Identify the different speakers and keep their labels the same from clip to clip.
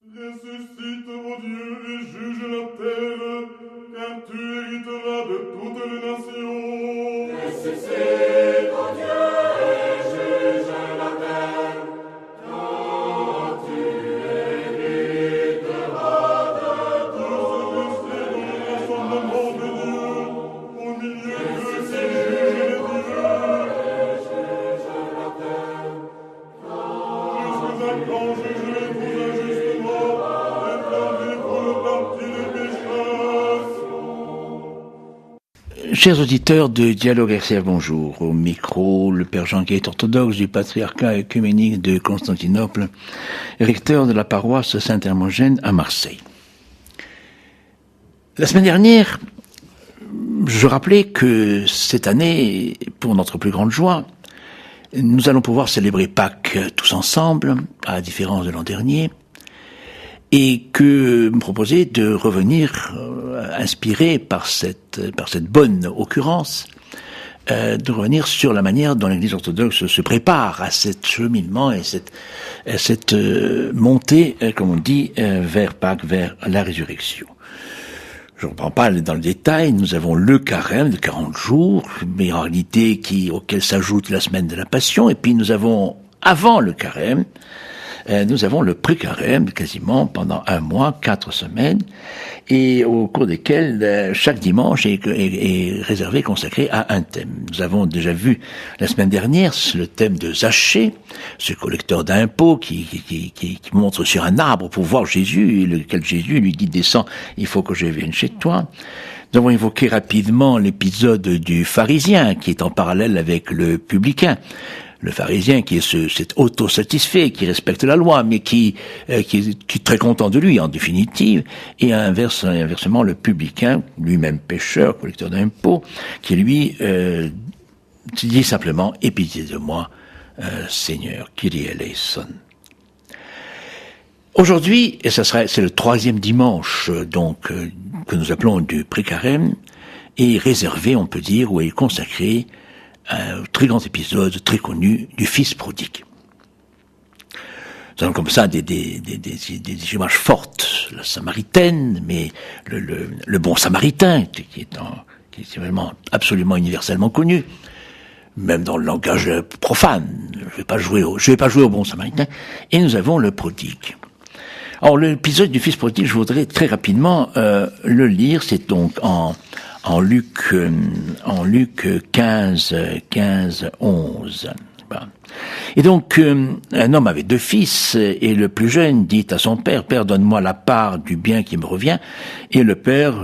Speaker 1: Ressuscite, ô Dieu, et juge la terre, car tu hériteras de toutes les nations.
Speaker 2: Ressuscite, ô Dieu, et juge la terre, car tu hériteras de toutes les nations.
Speaker 1: Rassemblement de Dieu, au milieu de qui juge les dieux.
Speaker 2: Juge la terre,
Speaker 1: Jusqu'à quand jugerez-vous injustement, et blâmez-vous le parti des pécheurs?
Speaker 3: Chers auditeurs de Dialogue RCF, bonjour. Au micro, le Père Jean-Guy, orthodoxe du patriarcat œcuménique de Constantinople, recteur de la paroisse Saint-Hermogène à Marseille. La semaine dernière, je rappelais que cette année, pour notre plus grande joie, nous allons pouvoir célébrer Pâques tous ensemble, à la différence de l'an dernier, et que me proposait de revenir, inspiré par cette bonne occurrence, de revenir sur la manière dont l'Église orthodoxe se prépare à cet cheminement et cette montée, comme on dit, vers Pâques, vers la résurrection. Je ne reprends pas dans le détail, nous avons le carême de 40 jours, mais en réalité auquel s'ajoute la semaine de la Passion, et puis nous avons, avant le carême, nous avons le pré-carême, quasiment pendant 1 mois, 4 semaines, et au cours desquels chaque dimanche est réservé, consacré à un thème. Nous avons déjà vu la semaine dernière le thème de Zachée, ce collecteur d'impôts qui montre sur un arbre pour voir Jésus, et lequel Jésus lui dit « Descends, il faut que je vienne chez toi ». Nous avons évoqué rapidement l'épisode du pharisien qui est en parallèle avec le publicain. Le pharisien qui est cet auto-satisfait, qui respecte la loi, mais qui est très content de lui, en définitive, et inversement le publicain, lui-même pécheur, collecteur d'impôts, qui lui dit simplement « Aie pitié de moi, Seigneur, Kyrie eleison ». Aujourd'hui, et c'est le 3e dimanche, donc, que nous appelons du pré-carême, est réservé, on peut dire, ou est consacré un très grand épisode, très connu, du Fils prodigue. Nous avons comme ça des images fortes, la Samaritaine, mais le bon Samaritain, qui est vraiment absolument universellement connu, même dans le langage profane. Je vais pas jouer au bon Samaritain. Et nous avons le prodigue. Alors l'épisode du Fils prodigue, je voudrais très rapidement le lire. C'est donc en Luc 15, 11. Et donc, un homme avait 2 fils, et le plus jeune dit à son père, « Père, donne-moi la part du bien qui me revient », et le père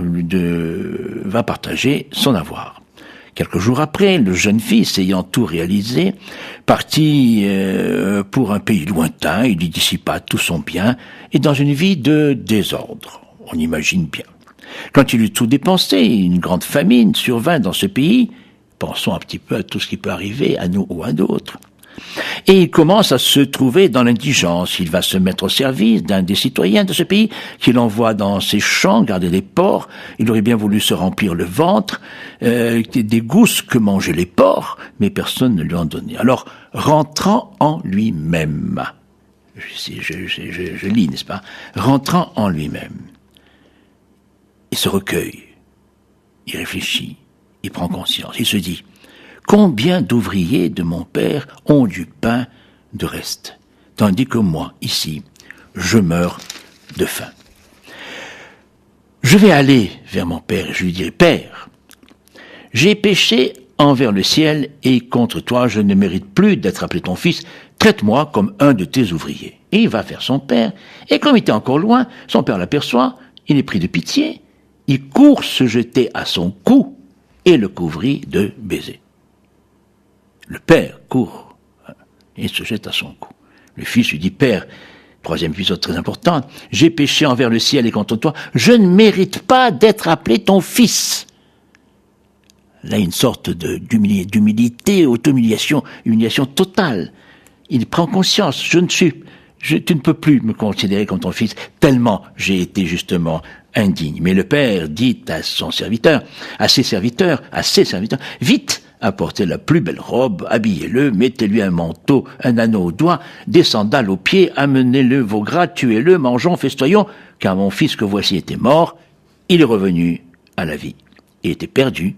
Speaker 3: va partager son avoir. Quelques jours après, le jeune fils, ayant tout réalisé, partit pour un pays lointain, il y dissipa tout son bien, et dans une vie de désordre. On imagine bien. Quand il eut tout dépensé, une grande famine survint dans ce pays. Pensons un petit peu à tout ce qui peut arriver à nous ou à d'autres. Et il commence à se trouver dans l'indigence. Il va se mettre au service d'un des citoyens de ce pays qu'il envoie dans ses champs garder les porcs. Il aurait bien voulu se remplir le ventre des gousses que mangeaient les porcs, mais personne ne lui en donnait. Alors, rentrant en lui-même, je lis, n'est-ce pas? Rentrant en lui-même, il se recueille, il réfléchit, il prend conscience, il se dit « Combien d'ouvriers de mon père ont du pain de reste, tandis que moi, ici, je meurs de faim. Je vais aller vers mon père et je lui dirai « Père, j'ai péché envers le ciel et contre toi, je ne mérite plus d'être appelé ton fils, traite-moi comme un de tes ouvriers. » Et il va vers son père, et comme il était encore loin, son père l'aperçoit, il est pris de pitié, il court se jeter à son cou et le couvrit de baisers. Le père court et se jette à son cou. Le fils lui dit, « Père, 3e épisode très important, j'ai péché envers le ciel et contre toi, je ne mérite pas d'être appelé ton fils. » Là, une sorte d'humilité, auto-humiliation, humiliation totale. Il prend conscience, tu ne peux plus me considérer comme ton fils, tellement j'ai été justement indigne. Mais le père dit à ses serviteurs, vite, apportez la plus belle robe, habillez-le, mettez-lui un manteau, un anneau au doigt, des sandales aux pieds, amenez-le veau gras, tuez-le, mangeons, festoyons, car mon fils que voici était mort, il est revenu à la vie. Il était perdu,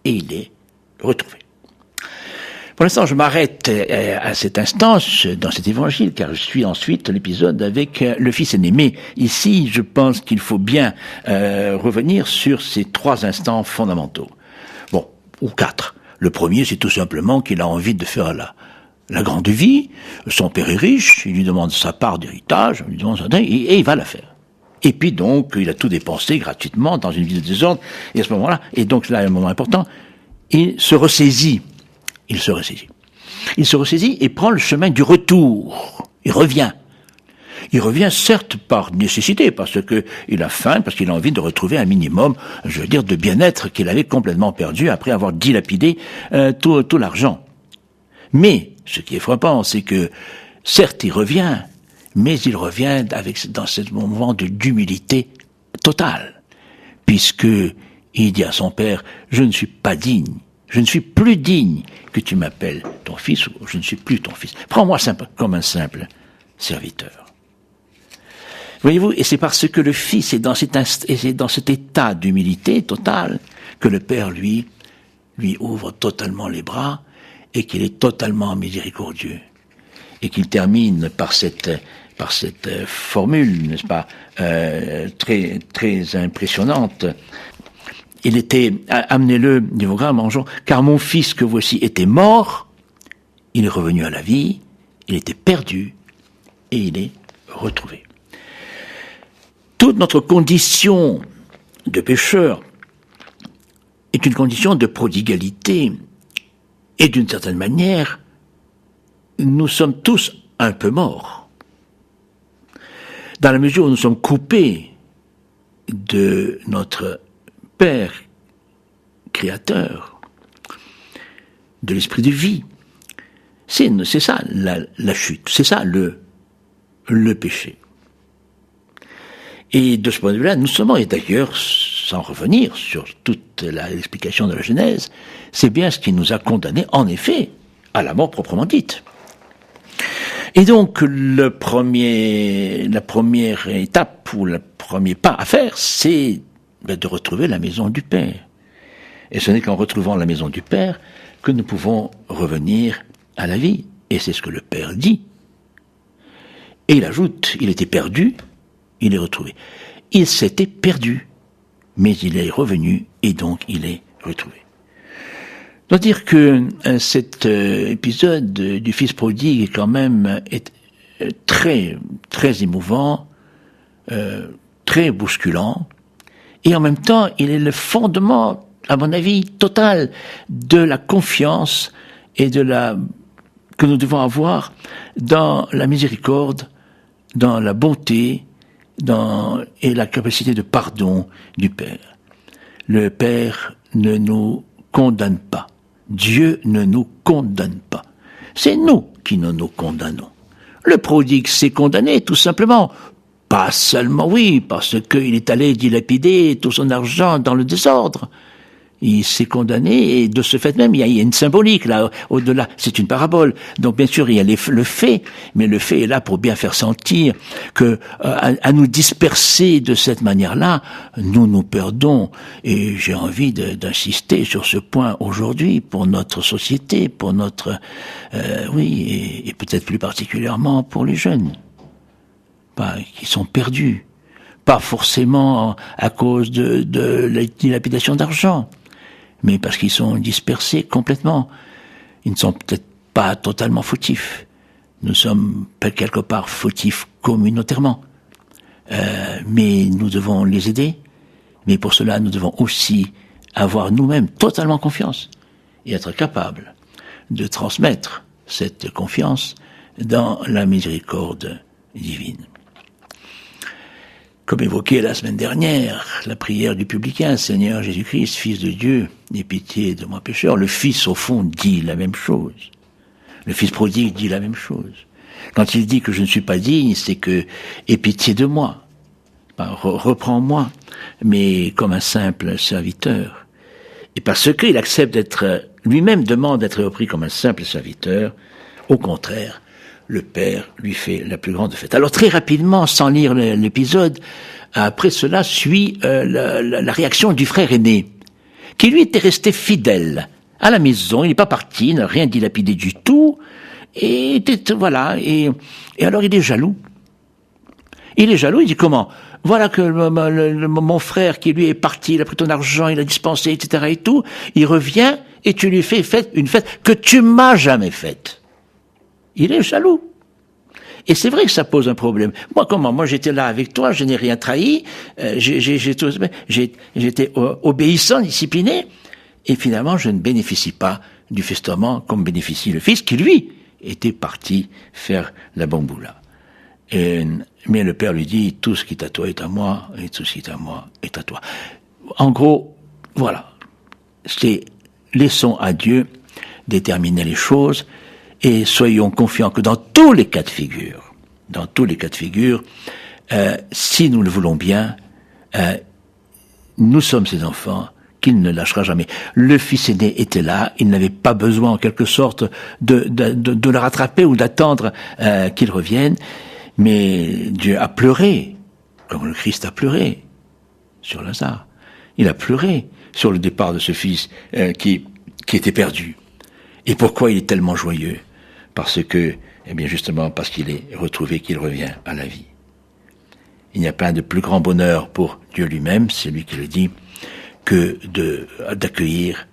Speaker 3: et il est retrouvé. Pour l'instant, je m'arrête à cette instance dans cet évangile, car je suis ensuite l'épisode avec le fils aîné. Mais ici, je pense qu'il faut bien revenir sur ces 3 instants fondamentaux. Bon, ou 4. Le premier, c'est tout simplement qu'il a envie de faire la grande vie. Son père est riche, il lui demande sa part d'héritage, et il va la faire. Et puis donc, il a tout dépensé gratuitement dans une vie de désordre, et à ce moment-là, et donc là, il y a un moment important, il se ressaisit. Il se ressaisit et prend le chemin du retour. Il revient. Il revient certes par nécessité, parce que il a faim, parce qu'il a envie de retrouver un minimum, je veux dire, de bien-être qu'il avait complètement perdu après avoir dilapidé tout l'argent. Mais, ce qui est frappant, c'est que, certes, il revient, mais il revient dans ce moment d'humilité totale, puisque il dit à son père, je ne suis pas digne. Je ne suis plus digne que tu m'appelles ton fils, ou je ne suis plus ton fils. Prends-moi comme un simple serviteur. Voyez-vous, et c'est parce que le fils est dans cet état d'humilité totale que le père, lui ouvre totalement les bras et qu'il est totalement miséricordieux. Et qu'il termine par cette formule, n'est-ce pas, très, très impressionnante. Il était, amenez-le, dit veau gras, mangeons, car mon fils que voici était mort, il est revenu à la vie, il était perdu, et il est retrouvé. Toute notre condition de pécheur est une condition de prodigalité, et d'une certaine manière, nous sommes tous un peu morts. Dans la mesure où nous sommes coupés de notre Père créateur, de l'esprit de vie. C'est ça la chute, c'est ça le péché. Et de ce point de vue-là, nous sommes, et d'ailleurs, sans revenir sur toute l'explication de la Genèse, c'est bien ce qui nous a condamnés, en effet, à la mort proprement dite. Et donc, la première étape, ou le premier pas à faire, c'est de retrouver la maison du Père. Et ce n'est qu'en retrouvant la maison du Père que nous pouvons revenir à la vie. Et c'est ce que le Père dit. Et il ajoute, il était perdu, il est retrouvé. Il s'était perdu, mais il est revenu, et donc il est retrouvé. Je dois dire que cet épisode du fils prodigue est quand même très, très émouvant, très bousculant, et en même temps, il est le fondement, à mon avis, total de la confiance et que nous devons avoir dans la miséricorde, dans la bonté, et la capacité de pardon du Père. Le Père ne nous condamne pas. Dieu ne nous condamne pas. C'est nous qui nous condamnons. Le prodigue s'est condamné, tout simplement. Pas seulement, oui, parce qu'il est allé dilapider tout son argent dans le désordre. Il s'est condamné, et de ce fait même, il y a une symbolique, là, au-delà. C'est une parabole. Donc, bien sûr, il y a le fait, mais le fait est là pour bien faire sentir que, à nous disperser de cette manière-là, nous perdons. Et j'ai envie d'insister sur ce point aujourd'hui, pour notre société, pour notre, et peut-être plus particulièrement pour les jeunes. Qui sont perdus. Pas forcément à cause de la dilapidation d'argent, mais parce qu'ils sont dispersés complètement. Ils ne sont peut-être pas totalement fautifs. Nous sommes quelque part fautifs communautairement. Mais nous devons les aider. Mais pour cela, nous devons aussi avoir nous-mêmes totalement confiance et être capables de transmettre cette confiance dans la miséricorde divine. Comme évoqué la semaine dernière, la prière du publicain, Seigneur Jésus-Christ, Fils de Dieu, aie pitié de moi pécheur. Le Fils, au fond, dit la même chose. Le Fils prodigue dit la même chose. Quand il dit que je ne suis pas digne, c'est que, aie pitié de moi. Reprends-moi, mais comme un simple serviteur. Et parce qu'il accepte d'être lui-même demande d'être repris comme un simple serviteur. Au contraire, le père lui fait la plus grande fête. Alors très rapidement, sans lire l'épisode, après cela suit la réaction du frère aîné, qui lui était resté fidèle à la maison, il n'est pas parti, il n'a rien dilapidé du tout, et voilà, et alors il est jaloux. Il est jaloux, il dit comment ? Voilà que mon frère qui lui est parti, il a pris ton argent, il a dispensé, etc. et tout, il revient et tu lui fais une fête que tu m'as jamais faite. Il est jaloux. Et c'est vrai que ça pose un problème. Moi, comment ? Moi, j'étais là avec toi, je n'ai rien trahi, j'étais obéissant, discipliné, et finalement, je ne bénéficie pas du testament comme bénéficie le fils qui, lui, était parti faire la bamboula. Mais le père lui dit, tout ce qui est à toi est à moi, et tout ce qui est à moi est à toi. En gros, voilà. Laissons à Dieu déterminer les choses, et soyons confiants que dans tous les cas de figure, si nous le voulons bien, nous sommes ses enfants, qu'il ne lâchera jamais. Le fils aîné était là, il n'avait pas besoin en quelque sorte de le rattraper ou d'attendre qu'il revienne, mais Dieu a pleuré, comme le Christ a pleuré sur Lazare. Il a pleuré sur le départ de ce fils qui était perdu. Et pourquoi il est tellement joyeux ? Parce que, justement, parce qu'il est retrouvé, qu'il revient à la vie. Il n'y a pas de plus grand bonheur pour Dieu lui-même, c'est lui qui le dit, que d'accueillir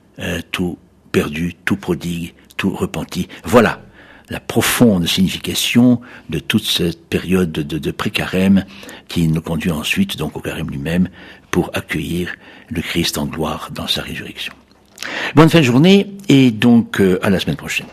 Speaker 3: tout perdu, tout prodigue, tout repenti. Voilà la profonde signification de toute cette période de pré-carême qui nous conduit ensuite donc au carême lui-même pour accueillir le Christ en gloire dans sa résurrection. Bonne fin de journée et donc à la semaine prochaine.